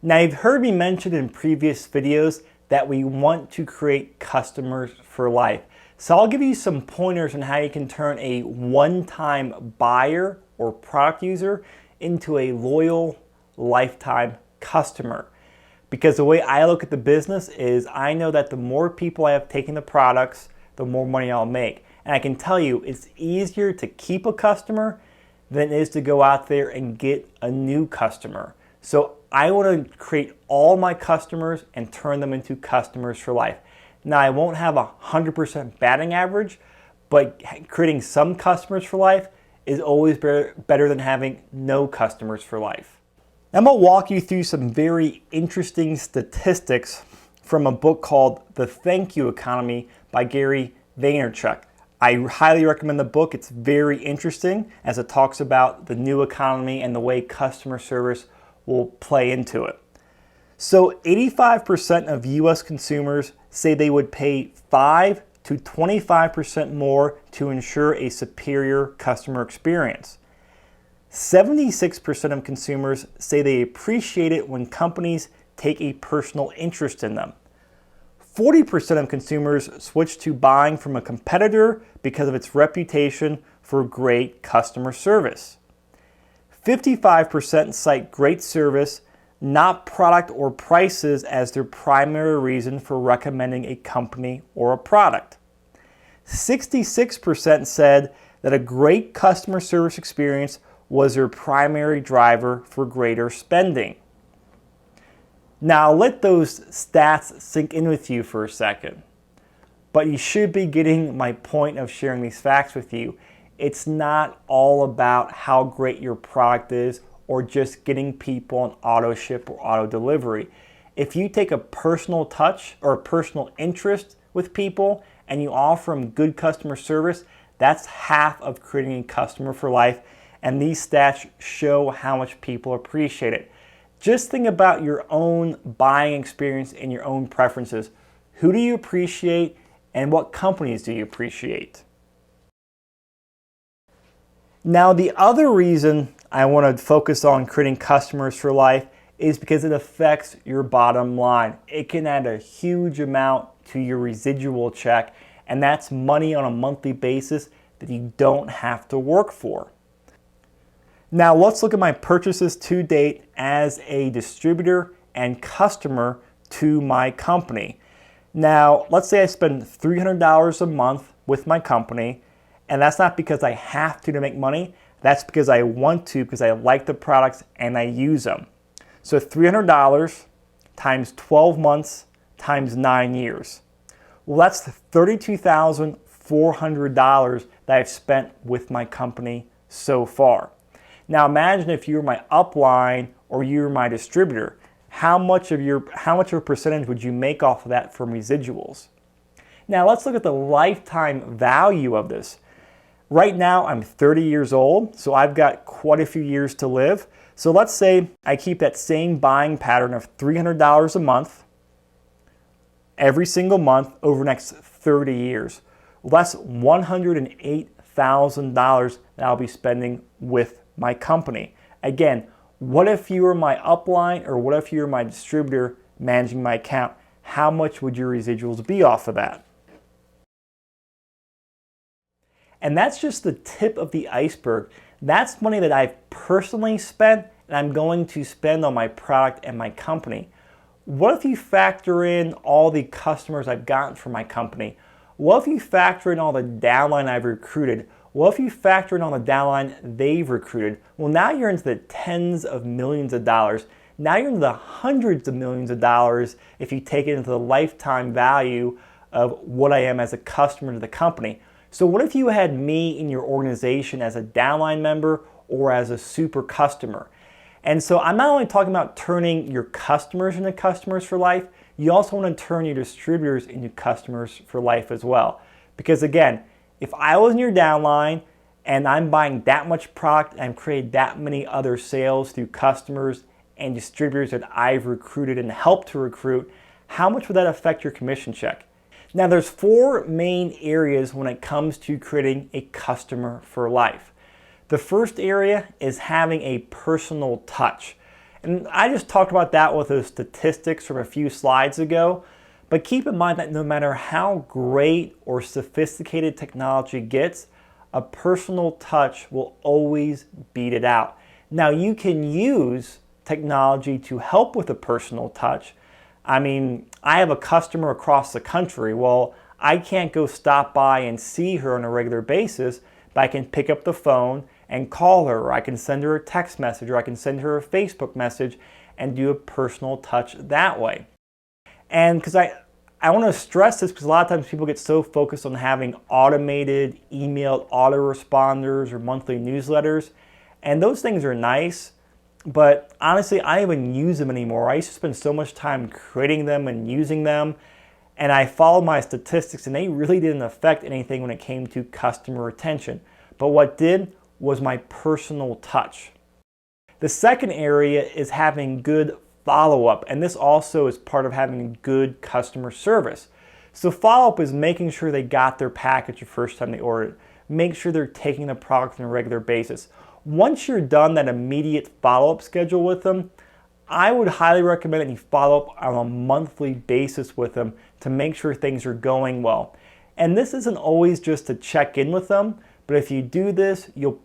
Now, you've heard me mention in previous videos that we want to create customers for life. So I'll give you some pointers on how you can turn a one-time buyer or product user into a loyal lifetime customer. Because the way I look at the business is I know that the more people I have taking the products, the more money I'll make. And I can tell you it's easier to keep a customer than it is to go out there and get a new customer. So I want to create all my customers and turn them into customers for life. Now, I won't have a 100% batting average, but creating some customers for life is always better than having no customers for life. I'm going to walk you through some very interesting statistics from a book called The Thank You Economy by Gary Vaynerchuk. I highly recommend the book. It's very interesting as it talks about the new economy and the way customer service will play into it. So 85% of US consumers say they would pay 5 to 25% more to ensure a superior customer experience. 76% of consumers say they appreciate it when companies take a personal interest in them. 40% of consumers switch to buying from a competitor because of its reputation for great customer service. 55% cite great service, not product or prices, as their primary reason for recommending a company or a product. 66% said that a great customer service experience was their primary driver for greater spending. Now, let those stats sink in with you for a second. But you should be getting my point of sharing these facts with you. It's not all about how great your product is or just getting people on auto ship or auto delivery. If you take a personal touch or a personal interest with people and you offer them good customer service, that's half of creating a customer for life. And these stats show how much people appreciate it. Just think about your own buying experience and your own preferences. Who do you appreciate and what companies do you appreciate? Now, the other reason I want to focus on creating customers for life is because it affects your bottom line. It can add a huge amount to your residual check, and that's money on a monthly basis that you don't have to work for. Now, let's look at my purchases to date as a distributor and customer to my company. Now, let's say I spend $300 a month with my company, and that's not because I have to make money. That's because I want to, because I like the products and I use them. So $300 times 12 months times 9 years. Well, that's $32,400 that I've spent with my company so far. Now imagine if you were my upline or you were my distributor. How much of a percentage would you make off of that from residuals? Now let's look at the lifetime value of this. Right now I'm 30 years old, so I've got quite a few years to live. So let's say I keep that same buying pattern of $300 a month every single month over the next 30 years. Well, that's $108,000 that I'll be spending with my company. Again, what if you were my upline or what if you were my distributor managing my account? How much would your residuals be off of that? And that's just the tip of the iceberg. That's money that I've personally spent and I'm going to spend on my product and my company. What if you factor in all the customers I've gotten from my company? What if you factor in all the downline I've recruited? What if you factor in all the downline they've recruited? Well, now you're into the tens of millions of dollars. Now you're into the hundreds of millions of dollars if you take it into the lifetime value of what I am as a customer to the company. So what if you had me in your organization as a downline member or as a super customer? And so I'm not only talking about turning your customers into customers for life, you also want to turn your distributors into customers for life as well. Because again, if I was in your downline and I'm buying that much product and I've created that many other sales through customers and distributors that I've recruited and helped to recruit, how much would that affect your commission check? Now there's 4 main areas when it comes to creating a customer for life. The first area is having a personal touch. And I just talked about that with those statistics from a few slides ago. But keep in mind that no matter how great or sophisticated technology gets, a personal touch will always beat it out. Now, you can use technology to help with a personal touch. I mean, I have a customer across the country. Well, I can't go stop by and see her on a regular basis, but I can pick up the phone and call her, or I can send her a text message, or I can send her a Facebook message and do a personal touch that way. And because I want to stress this, because a lot of times people get so focused on having automated emailed autoresponders or monthly newsletters, and those things are nice, but honestly, I don't even use them anymore. I used to spend so much time creating them and using them, and I followed my statistics, and they really didn't affect anything when it came to customer retention. But what did was my personal touch. The second area is having good follow-up, and this also is part of having good customer service. So follow-up is making sure they got their package the first time they ordered it. Make sure they're taking the product on a regular basis. Once you're done that immediate follow-up schedule with them, I would highly recommend that you follow up on a monthly basis with them to make sure things are going well. And this isn't always just to check in with them, but if you do this, you'll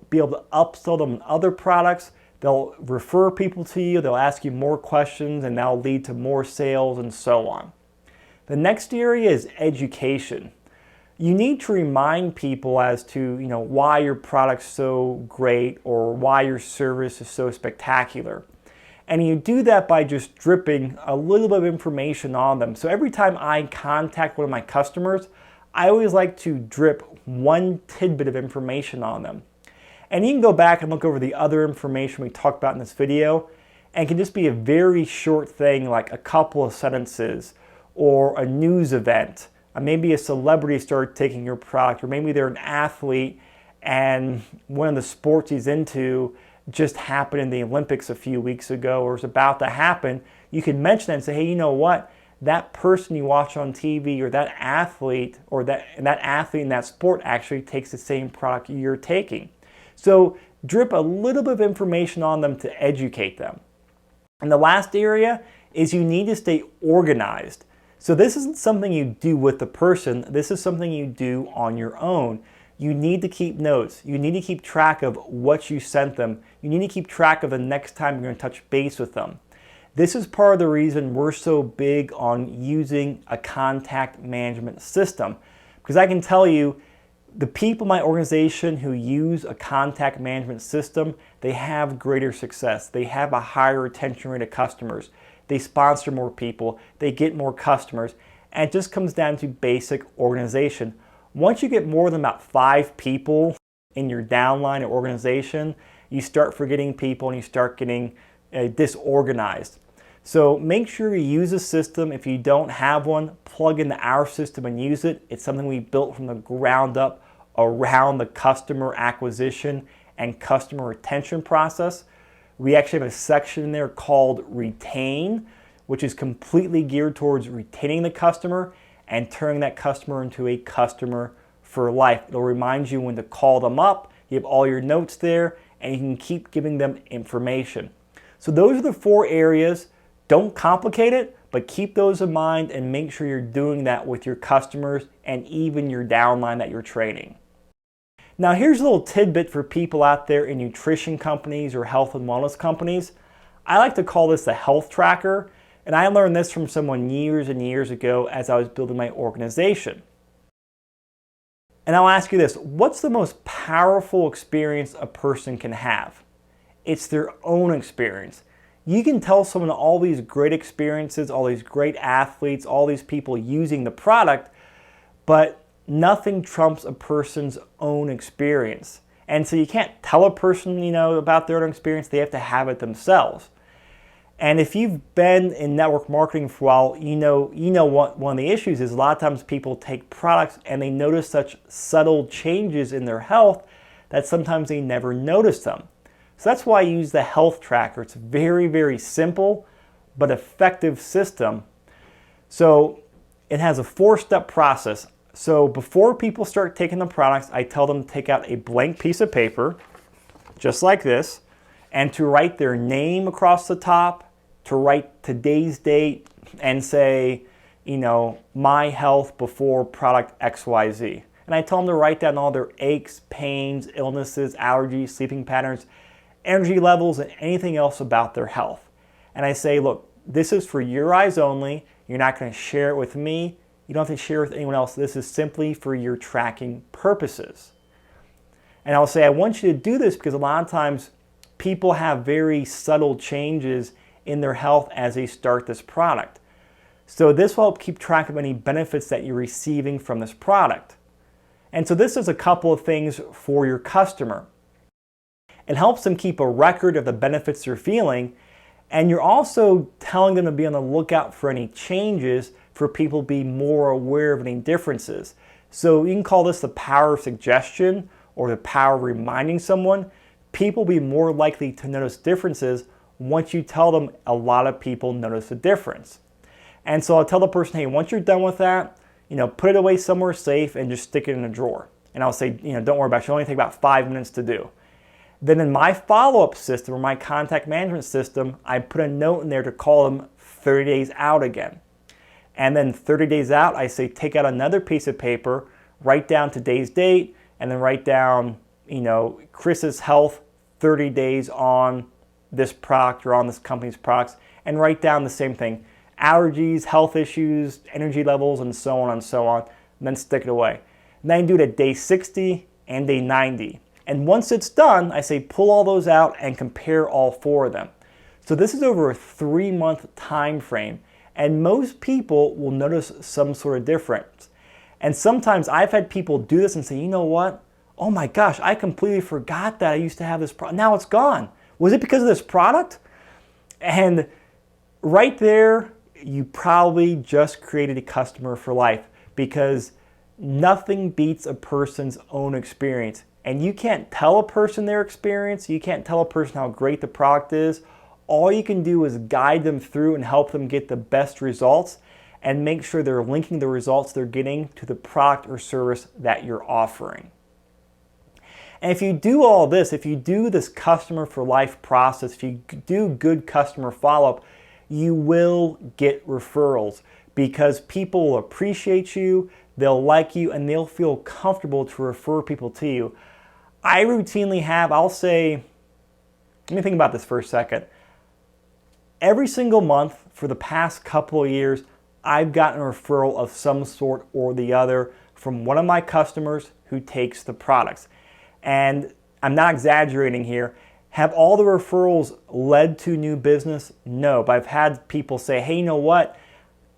be able to upsell them on other products. They'll refer people to you, they'll ask you more questions, and that'll lead to more sales and so on. The next area is education. You need to remind people as to why your product's so great or why your service is so spectacular. And you do that by just dripping a little bit of information on them. So every time I contact one of my customers, I always like to drip one tidbit of information on them. And you can go back and look over the other information we talked about in this video, and it can just be a very short thing like a couple of sentences or a news event. Maybe a celebrity started taking your product, or maybe they're an athlete and one of the sports he's into just happened in the Olympics a few weeks ago or is about to happen. You can mention that and say, hey, you know what? That person you watch on TV or that athlete in that sport actually takes the same product you're taking. So drip a little bit of information on them to educate them. And the last area is you need to stay organized. So this isn't something you do with the person, this is something you do on your own. You need to keep notes. You need to keep track of what you sent them. You need to keep track of the next time you're going to touch base with them. This is part of the reason we're so big on using a contact management system. Because I can tell you, the people in my organization who use a contact management system, they have greater success. They have a higher retention rate of customers. They sponsor more people. They get more customers. And it just comes down to basic organization. Once you get more than about 5 people in your downline or organization, you start forgetting people and you start getting disorganized. So make sure you use a system. If you don't have one, plug into our system and use it. It's something we built from the ground up around the customer acquisition and customer retention process. We actually have a section in there called Retain, which is completely geared towards retaining the customer and turning that customer into a customer for life. It'll remind you when to call them up. You have all your notes there, and you can keep giving them information. So those are the 4 areas. Don't complicate it, but keep those in mind and make sure you're doing that with your customers and even your downline that you're training. Now here's a little tidbit for people out there in nutrition companies or health and wellness companies. I like to call this a health tracker, and I learned this from someone years and years ago as I was building my organization. And I'll ask you this, what's the most powerful experience a person can have? It's their own experience. You can tell someone all these great experiences, all these great athletes, all these people using the product, but nothing trumps a person's own experience. And so you can't tell a person, about their own experience, they have to have it themselves. And if you've been in network marketing for a while, you know what one of the issues is. A lot of times people take products and they notice such subtle changes in their health that sometimes they never notice them. So that's why I use the health tracker. It's a very, very simple but effective system. So it has a 4-step process. So before people start taking the products, I tell them to take out a blank piece of paper, just like this, and to write their name across the top, to write today's date, and say, my health before product XYZ. And I tell them to write down all their aches, pains, illnesses, allergies, sleeping patterns, energy levels, and anything else about their health. And I say, look, this is for your eyes only. You're not going to share it with me. You don't have to share it with anyone else. This is simply for your tracking purposes. And I'll say, I want you to do this because a lot of times people have very subtle changes in their health as they start this product. So this will help keep track of any benefits that you're receiving from this product. And so this is a couple of things for your customer. It helps them keep a record of the benefits they're feeling, and you're also telling them to be on the lookout for any changes for people to be more aware of any differences. So you can call this the power of suggestion or the power of reminding someone. People will be more likely to notice differences once you tell them a lot of people notice a difference. And so I'll tell the person, hey, once you're done with that, put it away somewhere safe and just stick it in a drawer. And I'll say, don't worry about it. It'll only take about 5 minutes to do. Then in my follow-up system or my contact management system, I put a note in there to call them 30 days out again. And then 30 days out, I say, take out another piece of paper, write down today's date, and then write down, Chris's health 30 days on this product or on this company's products, and write down the same thing. Allergies, health issues, energy levels, and so on, and then stick it away. And then I do it at day 60 and day 90. And once it's done, I say pull all those out and compare all 4 of them. So this is over a 3-month time frame, and most people will notice some sort of difference. And sometimes I've had people do this and say, you know what? Oh my gosh, I completely forgot that I used to have this product. Now it's gone. Was it because of this product? And right there, you probably just created a customer for life, because nothing beats a person's own experience. And you can't tell a person their experience. You can't tell a person how great the product is. All you can do is guide them through and help them get the best results and make sure they're linking the results they're getting to the product or service that you're offering. And if you do all this, if you do this customer for life process, if you do good customer follow-up, you will get referrals, because people will appreciate you, they'll like you, and they'll feel comfortable to refer people to you. I routinely have, let me think about this for a second. Every single month for the past couple of years, I've gotten a referral of some sort or the other from one of my customers who takes the products. And I'm not exaggerating here. Have all the referrals led to new business? No, but I've had people say, hey, you know what?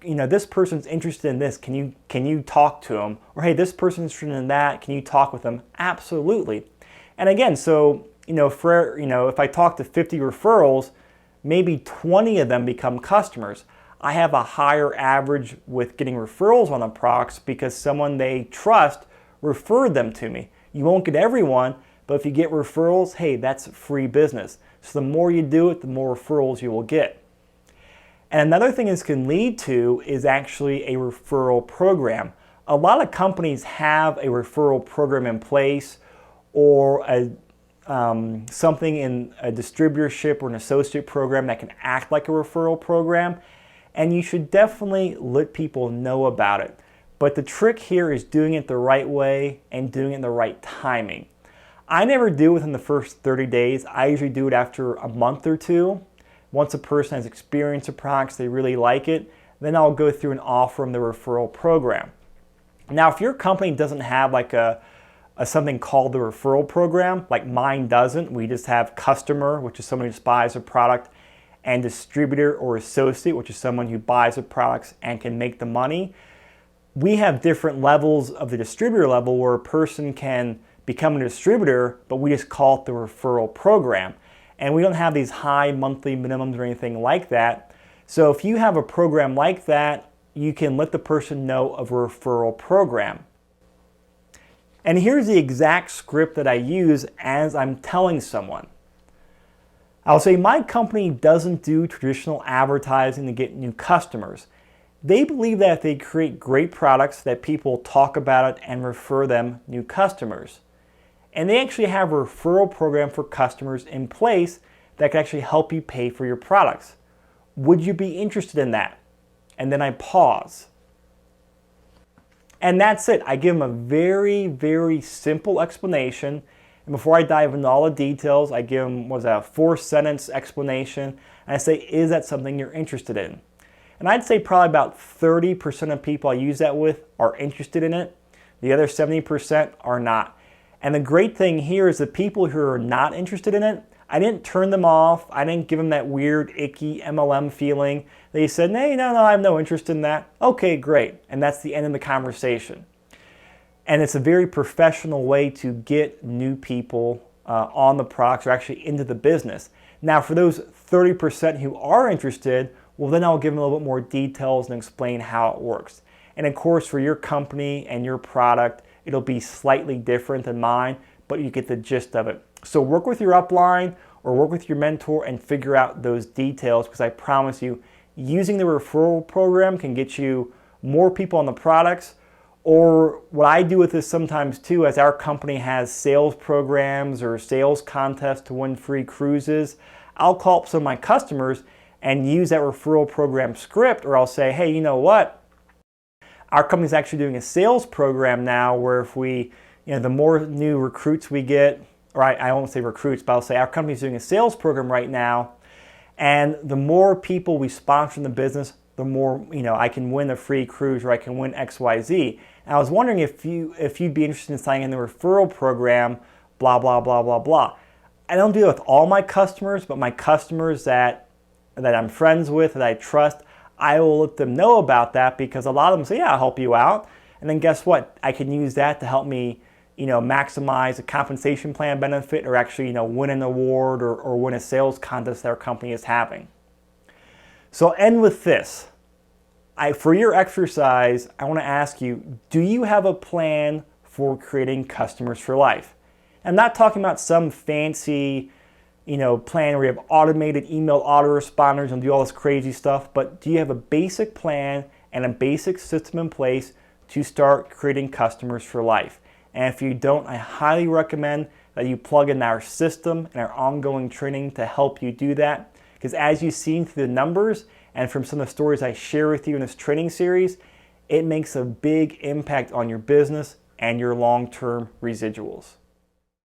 This person's interested in this. Can you talk to them? Or hey, this person's interested in that. Can you talk with them? Absolutely. And again, so if I talk to 50 referrals, maybe 20 of them become customers. I have a higher average with getting referrals on the products because someone they trust referred them to me. You won't get everyone, but if you get referrals, hey, that's free business. So the more you do it, the more referrals you will get. And another thing this can lead to is actually a referral program. A lot of companies have a referral program in place, or something in a distributorship or an associate program that can act like a referral program. And you should definitely let people know about it. But the trick here is doing it the right way and doing it in the right timing. I never do it within the first 30 days. I usually do it after a month or two. Once a person has experienced the products, they really like it, then I'll go through and offer them the referral program. Now, if your company doesn't have like something called the referral program, like mine doesn't, we just have customer, which is someone who just buys a product, and distributor or associate, which is someone who buys the products and can make the money. We have different levels of the distributor level where a person can become a distributor, but we just call it the referral program. And we don't have these high monthly minimums or anything like that. So if you have a program like that, you can let the person know of a referral program. And here's the exact script that I use as I'm telling someone. I'll say my company doesn't do traditional advertising to get new customers. They believe that if they create great products that people talk about it and refer them new customers. And they actually have a referral program for customers in place that can actually help you pay for your products. Would you be interested in that? And then I pause. And that's it. I give them a very, very simple explanation. And before I dive into all the details, I give them a 4-sentence explanation. And I say, is that something you're interested in? And I'd say probably about 30% of people I use that with are interested in it. The other 70% are not. And the great thing here is the people who are not interested in it, I didn't turn them off. I didn't give them that weird, icky MLM feeling. They said, hey, no, I have no interest in that. Okay, great. And that's the end of the conversation. And it's a very professional way to get new people on the products or actually into the business. Now, for those 30% who are interested, well, then I'll give them a little bit more details and explain how it works. And of course, for your company and your product, it'll be slightly different than mine, but you get the gist of it. So work with your upline or work with your mentor and figure out those details, because I promise you, using the referral program can get you more people on the products. Or what I do with this sometimes too, as our company has sales programs or sales contests to win free cruises, I'll call up some of my customers and use that referral program script, or I'll say, hey, you know what? Our company's actually doing a sales program now where if we, the more new recruits we get, or I won't say recruits, but I'll say our company's doing a sales program right now, and the more people we sponsor in the business, the more, I can win a free cruise or I can win XYZ. And I was wondering if you'd be interested in signing in the referral program, blah, blah, blah, blah, blah. I don't do it with all my customers, but my customers that I'm friends with, that I trust, I will let them know about that, because a lot of them say, yeah, I'll help you out. And then guess what? I can use that to help me, maximize a compensation plan benefit, or actually, win an award or win a sales contest that our company is having. So I'll end with this. For your exercise, I want to ask you, do you have a plan for creating customers for life? I'm not talking about some fancy, plan where you have automated email autoresponders and do all this crazy stuff, but do you have a basic plan and a basic system in place to start creating customers for life? And if you don't, I highly recommend that you plug in our system and our ongoing training to help you do that. Because as you've seen through the numbers and from some of the stories I share with you in this training series, it makes a big impact on your business and your long-term residuals.